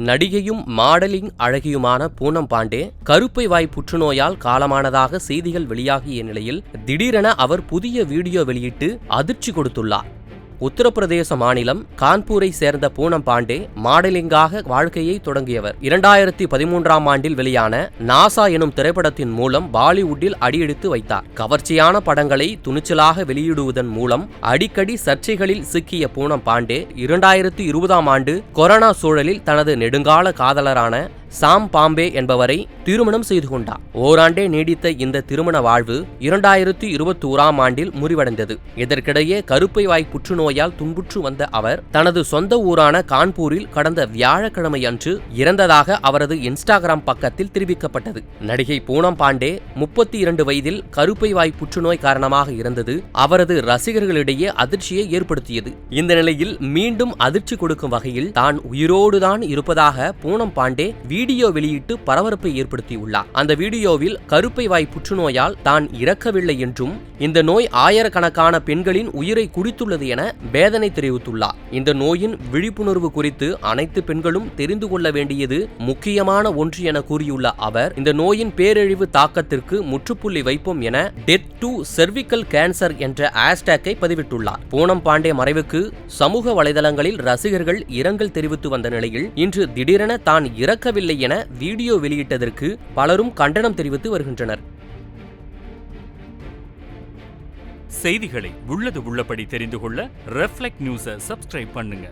நடிகையும் modelling அழகியுமான Poonam Pandey கருப்பை வாய் புற்றுநோயால் காலமானதாக செய்திகள் வெளியாகிய நிலையில் திடீரென அவர் புதிய வீடியோ வெளியிட்டு அதிர்ச்சி கொடுத்துள்ளார். உத்தரப்பிரதேச மாநிலம் கான்பூரை சேர்ந்த பூனம் பாண்டே மாடலிங்காக வாழ்க்கையை தொடங்கியவர். 2013ஆம் ஆண்டில் வெளியான நாசா எனும் திரைப்படத்தின் மூலம் பாலிவுட்டில் அடியெடுத்து வைத்தார். கவர்ச்சியான படங்களை துணிச்சலாக வெளியிடுவதன் மூலம் அடிக்கடி சர்ச்சைகளில் சிக்கிய பூனம் பாண்டே 2020ஆம் ஆண்டு கொரோனா சூழலில் தனது நெடுங்கால காதலரான சாம் பாம்பே என்பவரை திருமணம் செய்து கொண்டார். ஓராண்டே நீடித்த இந்த திருமண வாழ்வு 2021ஆம் ஆண்டில் முறிவடைந்தது. இதற்கிடையே கருப்பை வாய் புற்றுநோயால் துன்புற்று வந்த அவர் தனது சொந்த ஊரான கான்பூரில் கடந்த வியாழக்கிழமை அன்று இறந்ததாக அவரது இன்ஸ்டாகிராம் பக்கத்தில் தெரிவிக்கப்பட்டது. நடிகை பூனம் பாண்டே 32 வயதில் கருப்பை வாய் புற்றுநோய் காரணமாக இறந்தது அவரது ரசிகர்களிடையே அதிர்ச்சியை ஏற்படுத்தியது. இந்த நிலையில் மீண்டும் அதிர்ச்சி கொடுக்கும் வகையில் தான் உயிரோடுதான் இருப்பதாக பூனம் பாண்டே வீடியோ வெளியிட்டு பரபரப்பை ஏற்படுத்தியுள்ளார். அந்த வீடியோவில் கருப்பை வாய் புற்றுநோயால் தான் இறக்கவில்லை என்றும் இந்த நோய் ஆயிரக்கணக்கான பெண்களின் உயிரை குடித்துள்ளது என வேதனை தெரிவித்துள்ளார். இந்த நோயின் விழிப்புணர்வு குறித்து அனைத்து பெண்களும் தெரிந்து கொள்ள வேண்டியது முக்கியமான ஒன்று என கூறியுள்ள அவர் இந்த நோயின் பேரழிவு தாக்கத்திற்கு முற்றுப்புள்ளி வைப்போம் என டெத் டு செர்விக்கல் கேன்சர் என்ற ஹேஷ்டேக்கை பதிவிட்டுள்ளார். பூனம் பாண்டே மறைவுக்கு சமூக வலைதளங்களில் ரசிகர்கள் இரங்கல் தெரிவித்து வந்த நிலையில் இன்று திடீரென தான் இறக்கவில்லை என வீடியோ வெளியிட்டதற்கு பலரும் கண்டனம் தெரிவித்து வருகின்றனர். செய்திகளை உள்ளது உள்ளபடி தெரிந்து கொள்ள ரெஃப்ளெக்ட் நியூஸை சப்ஸ்கிரைப் பண்ணுங்க.